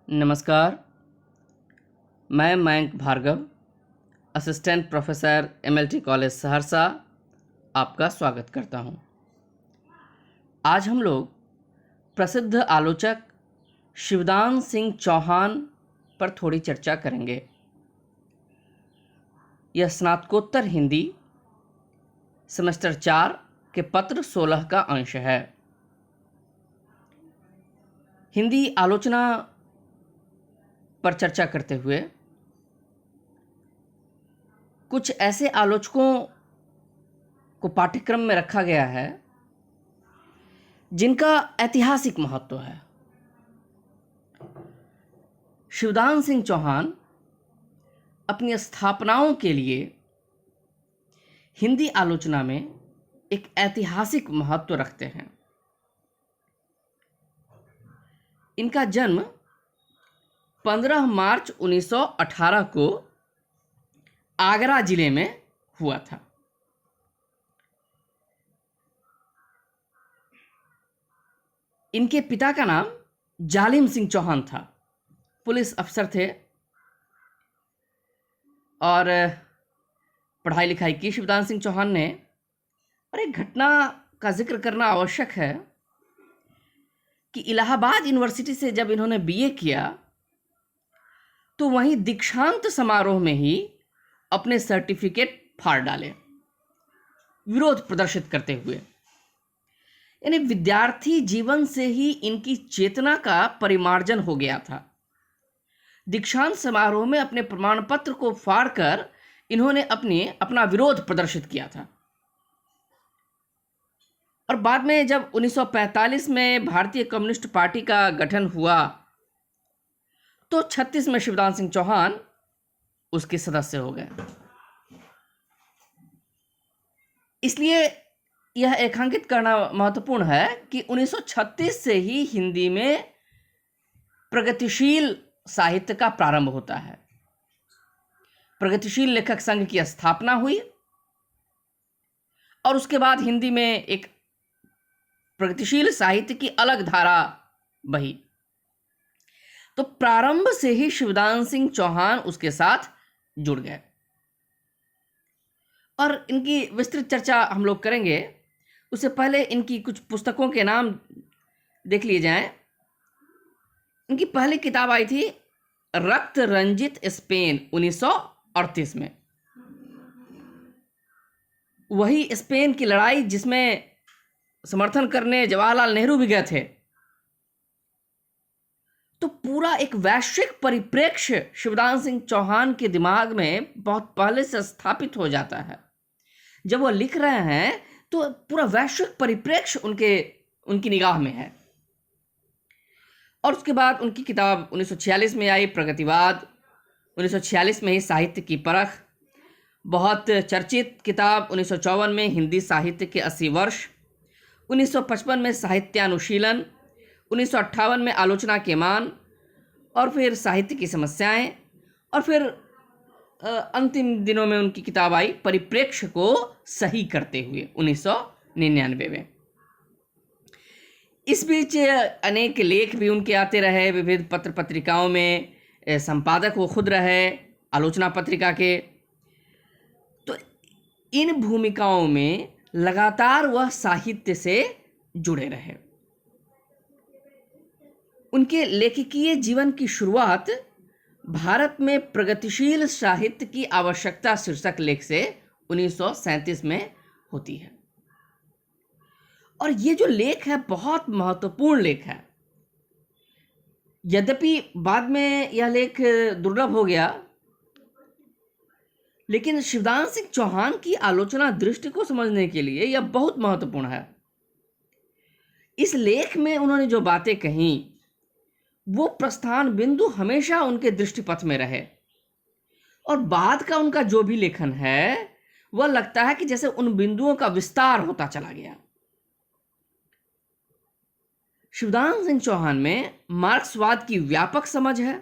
नमस्कार। मैं Mayank Bhargava, assistant professor MLT college Saharsa, आपका स्वागत करता हूं। आज हम लोग प्रसिद्ध आलोचक शिवदान सिंह चौहान पर थोड़ी चर्चा करेंगे। यह स्नातकोत्तर हिंदी सेमेस्टर 4 के पत्र 16 का अंश है। हिंदी आलोचना पर चर्चा करते हुए कुछ ऐसे आलोचकों को पाठ्यक्रम में रखा गया है जिनका ऐतिहासिक महत्व है। शिवदान सिंह चौहान अपनी स्थापनाओं के लिए हिंदी आलोचना में एक ऐतिहासिक महत्व रखते हैं। इनका जन्म 15 मार्च 1918 को आगरा जिले में हुआ था। इनके पिता का नाम जालिम सिंह चौहान था, पुलिस अफसर थे और पढ़ाई लिखाई की शिवदान सिंह चौहान ने। और एक घटना का जिक्र करना आवश्यक है कि इलाहाबाद यूनिवर्सिटी से जब इन्होंने बीए किया तो वहीं दीक्षांत समारोह में ही अपने सर्टिफिकेट फाड़ डाले, विरोध प्रदर्शित करते हुए। यानी विद्यार्थी जीवन से ही इनकी चेतना का परिमार्जन हो गया था। दीक्षांत समारोह में अपने प्रमाण पत्र को फाड़कर इन्होंने अपना विरोध प्रदर्शित किया था। और बाद में जब 1945 में भारतीय कम्युनिस्ट पार्टी का गठन हुआ तो 36 में शिवदान सिंह चौहान उसके सदस्य हो गए। इसलिए यह रेखांकित करना महत्वपूर्ण है कि 1936 से ही हिंदी में प्रगतिशील साहित्य का प्रारंभ होता है। प्रगतिशील लेखक संघ की स्थापना हुई और उसके बाद हिंदी में एक प्रगतिशील साहित्य की अलग धारा बही। तो प्रारंभ से ही शिवदान सिंह चौहान उसके साथ जुड़ गए और इनकी विस्तृत चर्चा हम लोग करेंगे। उससे पहले इनकी कुछ पुस्तकों के नाम देख लिए जाएं। इनकी पहली किताब आई थी रक्त रंजित स्पेन 1938 में। वही स्पेन की लड़ाई जिसमें समर्थन करने जवाहरलाल नेहरू भी गए थे। तो पूरा एक वैश्विक परिप्रेक्ष्य शिवदान सिंह चौहान के दिमाग में बहुत पहले से स्थापित हो जाता है। जब वो लिख रहे हैं तो पूरा वैश्विक परिप्रेक्ष्य उनकी निगाह में है। और उसके बाद उनकी किताब 1946 में आई प्रगतिवाद। 1946 में ही साहित्य की परख, बहुत चर्चित किताब 1954 में हिंदी साहित्य के 80 वर्ष, 1955 में साहित्यानुशीलन, 1958 में आलोचना के मान, और फिर साहित्य की समस्याएं, और फिर अंतिम दिनों में उनकी किताब आई परिप्रेक्ष्य को सही करते हुए 1999 में। इस बीच अनेक लेख भी उनके आते रहे, विविध पत्र पत्रिकाओं में संपादक वो खुद रहे आलोचना पत्रिका के। तो इन भूमिकाओं में लगातार वह साहित्य से जुड़े रहे। उनके लेखकीय जीवन की शुरुआत भारत में प्रगतिशील साहित्य की आवश्यकता शीर्षक लेख से 1937 में होती है। और ये जो लेख है बहुत महत्वपूर्ण लेख है। यद्यपि बाद में यह लेख दुर्लभ हो गया, लेकिन शिवदान सिंह चौहान की आलोचना दृष्टि को समझने के लिए यह बहुत महत्वपूर्ण है। इस लेख में उन्होंने जो बातें कहीं वो प्रस्थान बिंदु हमेशा उनके दृष्टिपथ में रहे। और बाद का उनका जो भी लेखन है वह लगता है कि जैसे उन बिंदुओं का विस्तार होता चला गया। शिवदान सिंह चौहान में मार्क्सवाद की व्यापक समझ है,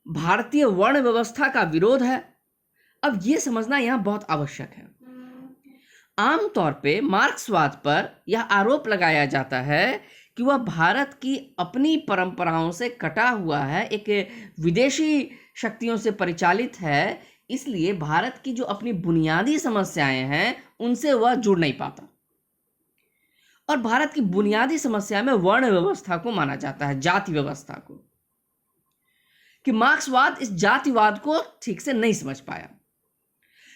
भारतीय वर्ण व्यवस्था का विरोध है। अब यह समझना यहां बहुत आवश्यक है। आमतौर पे मार्क्सवाद पर यह आरोप लगाया जाता है कि वह भारत की अपनी परंपराओं से कटा हुआ है, एक विदेशी शक्तियों से परिचालित है, इसलिए भारत की जो अपनी बुनियादी समस्याएं हैं उनसे वह जुड़ नहीं पाता। और भारत की बुनियादी समस्या में वर्ण व्यवस्था को माना जाता है, जाति व्यवस्था को, कि मार्क्सवाद इस जातिवाद को ठीक से नहीं समझ पाया।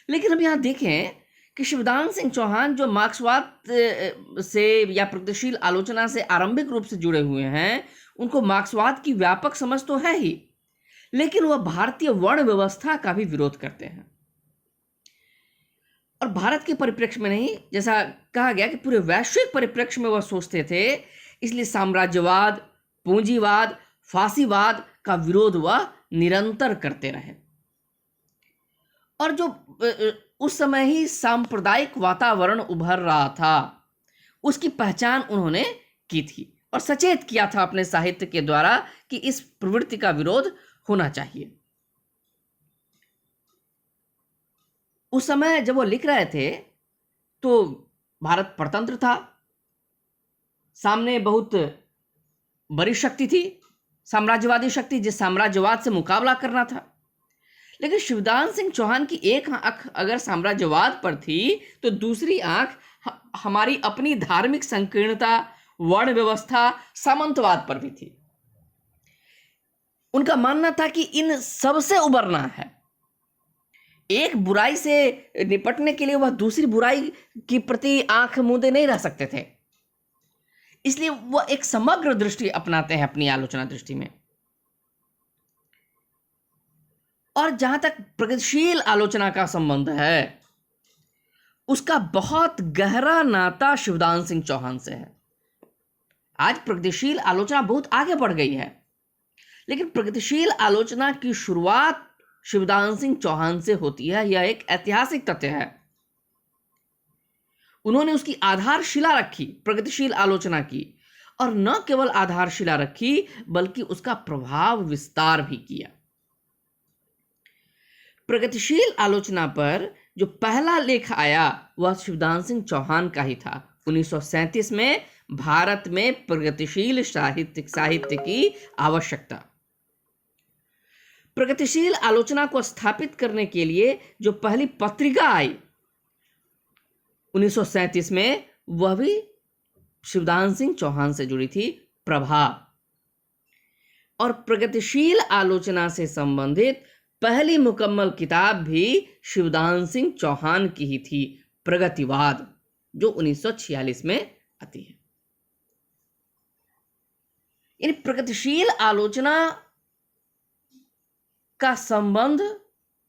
लेकिन अब यहां देखें कि शिवदान सिंह चौहान जो मार्क्सवाद से या प्रगतिशील आलोचना से आरंभिक रूप से जुड़े हुए हैं, उनको मार्क्सवाद की व्यापक समझ तो है ही, लेकिन वह भारतीय वर्ण व्यवस्था का भी विरोध करते हैं। और भारत के परिप्रेक्ष्य में नहीं, जैसा कहा गया कि पूरे वैश्विक परिप्रेक्ष्य में वह सोचते थे, इसलिए साम्राज्यवाद, पूंजीवाद, फासीवाद का विरोध वह निरंतर करते रहे। और जो उस समय ही सांप्रदायिक वातावरण उभर रहा था, उसकी पहचान उन्होंने की थी और सचेत किया था अपने साहित्य के द्वारा कि इस प्रवृत्ति का विरोध होना चाहिए। उस समय जब वो लिख रहे थे तो भारत परतंत्र था, सामने बहुत बड़ी शक्ति थी, साम्राज्यवादी शक्ति, जिस साम्राज्यवाद से मुकाबला करना था। लेकिन शिवदान सिंह चौहान की एक आंख अगर साम्राज्यवाद पर थी तो दूसरी आंख हमारी अपनी धार्मिक संकीर्णता, वर्ण व्यवस्था, सामंतवाद पर भी थी। उनका मानना था कि इन सबसे उबरना है। एक बुराई से निपटने के लिए वह दूसरी बुराई की प्रति आंख मूंदे नहीं रह सकते थे, इसलिए वह एक समग्र दृष्टि अपनाते हैं अपनी आलोचना दृष्टि में। और जहां तक प्रगतिशील आलोचना का संबंध है, उसका बहुत गहरा नाता शिवदान सिंह चौहान से है। आज प्रगतिशील आलोचना बहुत आगे बढ़ गई है, लेकिन प्रगतिशील आलोचना की शुरुआत शिवदान सिंह चौहान से होती है। यह एक ऐतिहासिक तथ्य है। उन्होंने उसकी आधारशिला रखी, प्रगतिशील आलोचना की, और न केवल आधारशिला रखी बल्कि उसका प्रभाव विस्तार भी किया। प्रगतिशील आलोचना पर जो पहला लेख आया वह शिवदान सिंह चौहान का ही था। 1937 में भारत में प्रगतिशील साहित्य की आवश्यकता। प्रगतिशील आलोचना को स्थापित करने के लिए जो पहली पत्रिका आई 1937 में, वह भी शिवदान सिंह चौहान से जुड़ी थी, प्रभा। और प्रगतिशील आलोचना से संबंधित पहली मुकम्मल किताब भी शिवदान सिंह चौहान की ही थी, प्रगतिवाद, जो 1946 में आती है। यानी प्रगतिशील आलोचना का संबंध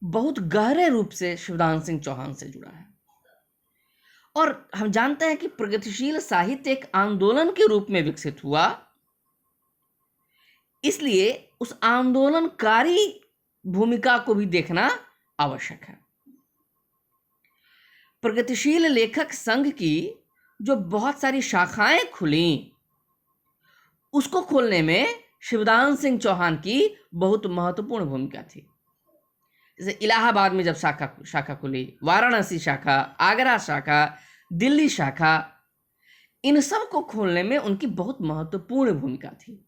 बहुत गहरे रूप से शिवदान सिंह चौहान से जुड़ा है। और हम जानते हैं कि प्रगतिशील साहित्य एक आंदोलन के रूप में विकसित हुआ, इसलिए उस आंदोलनकारी भूमिका को भी देखना आवश्यक है। प्रगतिशील लेखक संघ की जो बहुत सारी शाखाएं खुली, उसको खोलने में शिवदान सिंह चौहान की बहुत महत्वपूर्ण भूमिका थी। जैसे इलाहाबाद में जब शाखा खुली, वाराणसी शाखा, आगरा शाखा, दिल्ली शाखा, इन सब को खोलने में उनकी बहुत महत्वपूर्ण भूमिका थी।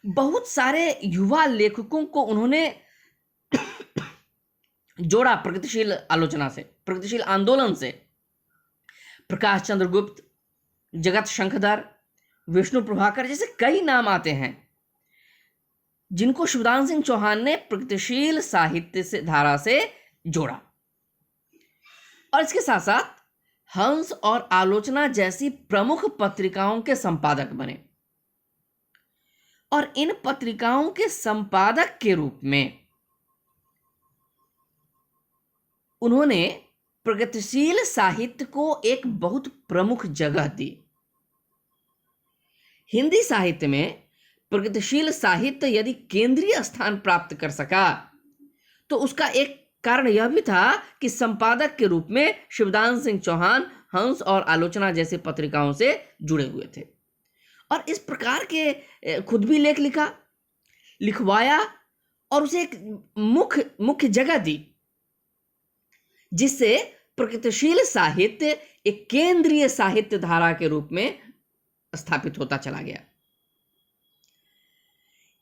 बहुत सारे युवा लेखकों को उन्होंने जोड़ा प्रगतिशील आलोचना से, प्रगतिशील आंदोलन से। प्रकाश चंद्र गुप्त, जगत शंखधर, विष्णु प्रभाकर जैसे कई नाम आते हैं जिनको शिवदान सिंह चौहान ने प्रगतिशील साहित्य से धारा से जोड़ा। और इसके साथ साथ हंस और आलोचना जैसी प्रमुख पत्रिकाओं के संपादक बने। और इन पत्रिकाओं के संपादक के रूप में उन्होंने प्रगतिशील साहित्य को एक बहुत प्रमुख जगह दी। हिंदी साहित्य में प्रगतिशील साहित्य यदि केंद्रीय स्थान प्राप्त कर सका तो उसका एक कारण यह भी था कि संपादक के रूप में शिवदान सिंह चौहान हंस और आलोचना जैसे पत्रिकाओं से जुड़े हुए थे। और इस प्रकार के खुद भी लेख लिखवाया और उसे एक मुख्य जगह दी, जिससे प्रगतिशील साहित्य एक केंद्रीय साहित्य धारा के रूप में स्थापित होता चला गया।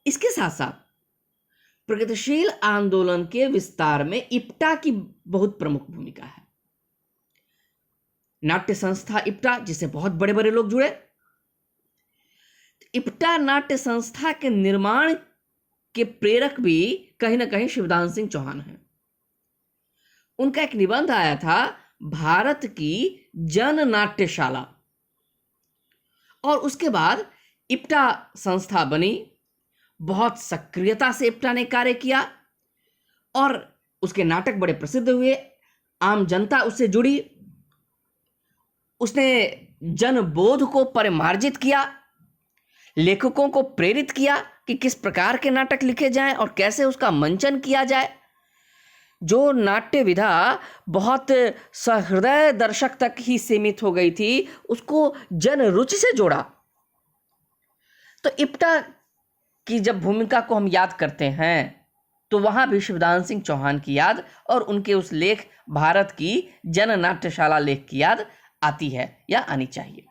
इसके साथ साथ प्रगतिशील आंदोलन के विस्तार में इप्टा की बहुत प्रमुख भूमिका है। नाट्य संस्था इप्टा, जिसे बहुत बड़े बड़े लोग जुड़े। इप्टा नाट्य संस्था के निर्माण के प्रेरक भी कहीं ना कहीं शिवदान सिंह चौहान हैं। उनका एक निबंध आया था, भारत की जन नाट्यशाला, और उसके बाद इप्टा संस्था बनी। बहुत सक्रियता से इप्टा ने कार्य किया और उसके नाटक बड़े प्रसिद्ध हुए। आम जनता उससे जुड़ी। उसने जनबोध को परिमार्जित किया, लेखकों को प्रेरित किया कि किस प्रकार के नाटक लिखे जाएं और कैसे उसका मंचन किया जाए। जो नाट्य विधा बहुत सहृदय दर्शक तक ही सीमित हो गई थी, उसको जन रुचि से जोड़ा। तो इप्टा की जब भूमिका को हम याद करते हैं तो वहां भी शिवदान सिंह चौहान की याद और उनके उस लेख भारत की जन नाट्यशाला लेख की याद आती है या आनी चाहिए,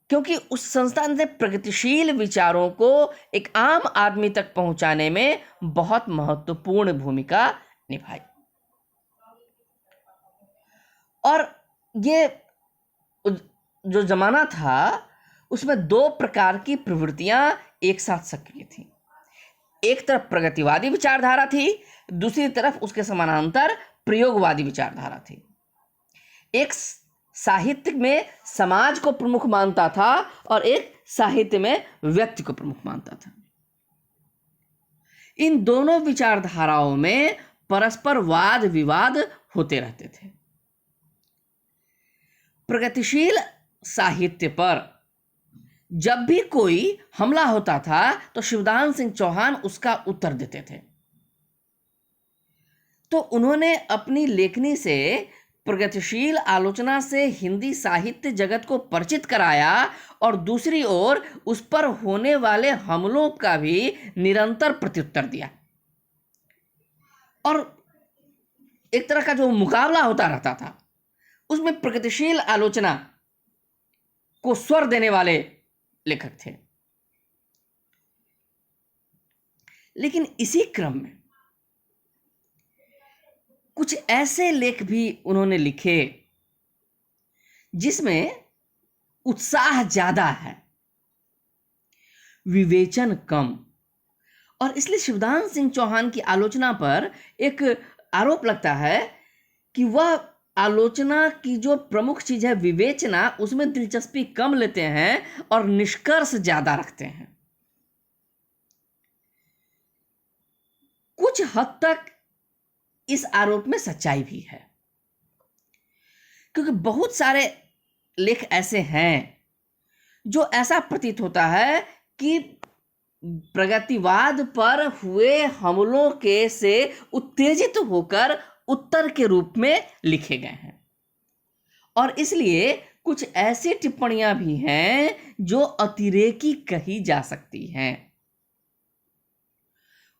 क्योंकि उस संस्था ने प्रगतिशील विचारों को एक आम आदमी तक पहुंचाने में बहुत महत्वपूर्ण भूमिका निभाई। और ये जो जमाना था उसमें दो प्रकार की प्रवृत्तियां एक साथ सक्रिय थी। एक तरफ प्रगतिवादी विचारधारा थी, दूसरी तरफ उसके समानांतर प्रयोगवादी विचारधारा थी। एक साहित्य में समाज को प्रमुख मानता था और एक साहित्य में व्यक्ति को प्रमुख मानता था। इन दोनों विचारधाराओं में परस्पर वाद विवाद होते रहते थे। प्रगतिशील साहित्य पर जब भी कोई हमला होता था तो शिवदान सिंह चौहान उसका उत्तर देते थे। तो उन्होंने अपनी लेखनी से प्रगतिशील आलोचना से हिंदी साहित्य जगत को परिचित कराया और दूसरी ओर उस पर होने वाले हमलों का भी निरंतर प्रत्युत्तर दिया। और एक तरह का जो मुकाबला होता रहता था उसमें प्रगतिशील आलोचना को स्वर देने वाले लेखक थे। लेकिन इसी क्रम में कुछ ऐसे लेख भी उन्होंने लिखे जिसमें उत्साह ज्यादा है, विवेचन कम। और इसलिए शिवदान सिंह चौहान की आलोचना पर एक आरोप लगता है कि वह आलोचना की जो प्रमुख चीज है विवेचना, उसमें दिलचस्पी कम लेते हैं और निष्कर्ष ज्यादा रखते हैं। कुछ हद तक इस आरोप में सच्चाई भी है, क्योंकि बहुत सारे लेख ऐसे हैं जो ऐसा प्रतीत होता है कि प्रगतिवाद पर हुए हमलों के से उत्तेजित होकर उत्तर के रूप में लिखे गए हैं। और इसलिए कुछ ऐसी टिप्पणियां भी हैं जो अतिरेकी कही जा सकती हैं।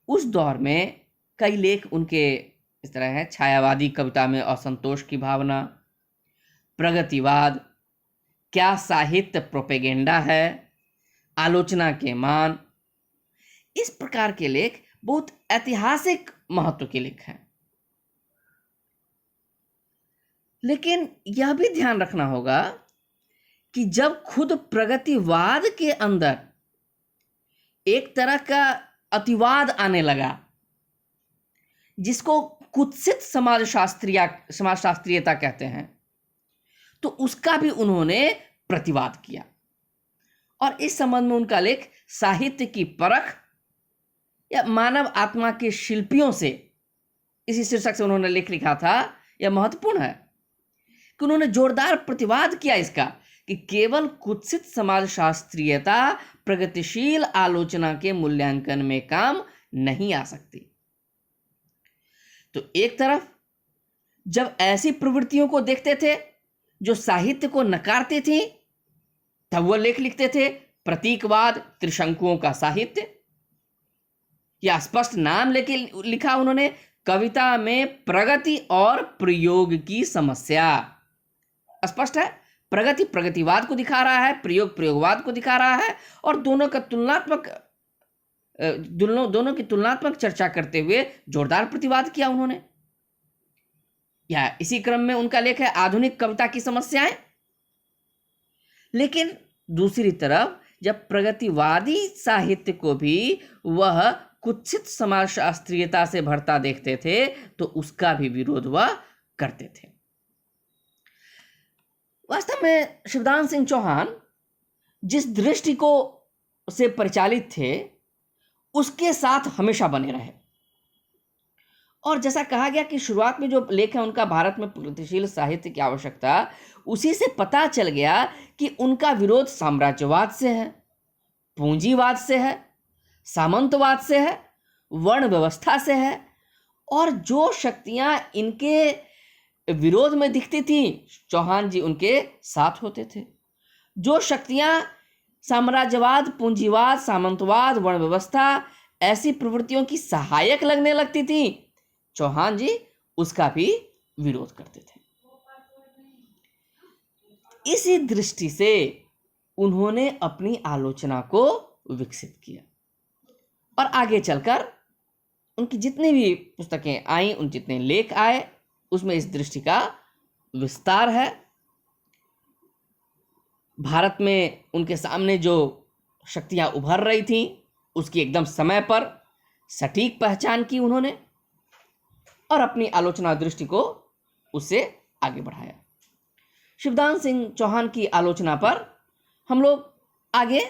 उस दौर में कई लेख उनके इस तरह हैं, छायावादी कविता में असंतोष की भावना, प्रगतिवाद, क्या साहित्य प्रोपेगेंडा है, आलोचना के मान। इस प्रकार के लेख बहुत ऐतिहासिक महत्व के लेख हैं। लेकिन यह भी ध्यान रखना होगा कि जब खुद प्रगतिवाद के अंदर एक तरह का अतिवाद आने लगा, जिसको कुत्सित समाजशास्त्रीयता कहते हैं, तो उसका भी उन्होंने प्रतिवाद किया। और इस संबंध में उनका लेख साहित्य की परख या मानव आत्मा के शिल्पियों से, इसी शीर्षक से उन्होंने लेख लिखा था। यह महत्वपूर्ण है कि उन्होंने जोरदार प्रतिवाद किया इसका कि केवल कुत्सित समाजशास्त्रीयता प्रगतिशील आलोचना के मूल्यांकन में काम नहीं आ सकती। तो एक तरफ जब ऐसी प्रवृत्तियों को देखते थे जो साहित्य को नकारती थी, तब वह लेख लिखते थे प्रतीकवाद, त्रिशंकुओं का साहित्य। या स्पष्ट नाम लेके लिखा उन्होंने, कविता में प्रगति और प्रयोग की समस्या। स्पष्ट है, प्रगति प्रगतिवाद को दिखा रहा है, प्रयोग प्रयोगवाद को दिखा रहा है, और दोनों की तुलनात्मक चर्चा करते हुए जोरदार प्रतिवाद किया उन्होंने। या इसी क्रम में उनका लेख है आधुनिक कविता की समस्याएं। लेकिन दूसरी तरफ जब प्रगतिवादी साहित्य को भी वह कुत्सित समाजशास्त्रीयता से भरता देखते थे तो उसका भी विरोध वह करते थे। वास्तव में शिवदान सिंह चौहान जिस दृष्टि को से परिचालित थे उसके साथ हमेशा बने रहे। और जैसा कहा गया कि शुरुआत में जो लेख है उनका भारत में प्रगतिशील साहित्य की आवश्यकता, उसी से पता चल गया कि उनका विरोध साम्राज्यवाद से है, पूंजीवाद से है, सामंतवाद से है, वर्ण व्यवस्था से है। और जो शक्तियां इनके विरोध में दिखती थी चौहान जी उनके साथ होते थे। जो शक्तियां साम्राज्यवाद, पूंजीवाद, सामंतवाद, वर्ण व्यवस्था ऐसी प्रवृत्तियों की सहायक लगने लगती थी, चौहान जी उसका भी विरोध करते थे। इसी दृष्टि से उन्होंने अपनी आलोचना को विकसित किया और आगे चलकर उनकी जितनी भी पुस्तकें आई, उन जितने लेख आए, उसमें इस दृष्टि का विस्तार है। भारत में उनके सामने जो शक्तियां उभर रही थीं उसकी एकदम समय पर सटीक पहचान की उन्होंने और अपनी आलोचना दृष्टि को उससे आगे बढ़ाया। शिवदान सिंह चौहान की आलोचना पर हम लोग आगे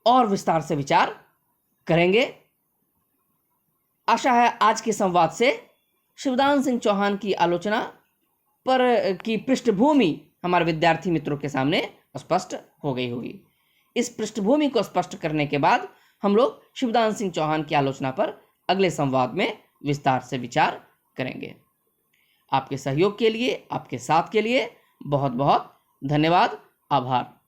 और विस्तार से विचार करेंगे। आशा है आज के संवाद से शिवदान सिंह चौहान की आलोचना पर की पृष्ठभूमि हमारे विद्यार्थी मित्रों के सामने स्पष्ट हो गई होगी। इस पृष्ठभूमि को स्पष्ट करने के बाद हम लोग शिवदान सिंह चौहान की आलोचना पर अगले संवाद में विस्तार से विचार करेंगे। आपके सहयोग के लिए, आपके साथ के लिए बहुत बहुत धन्यवाद, आभार।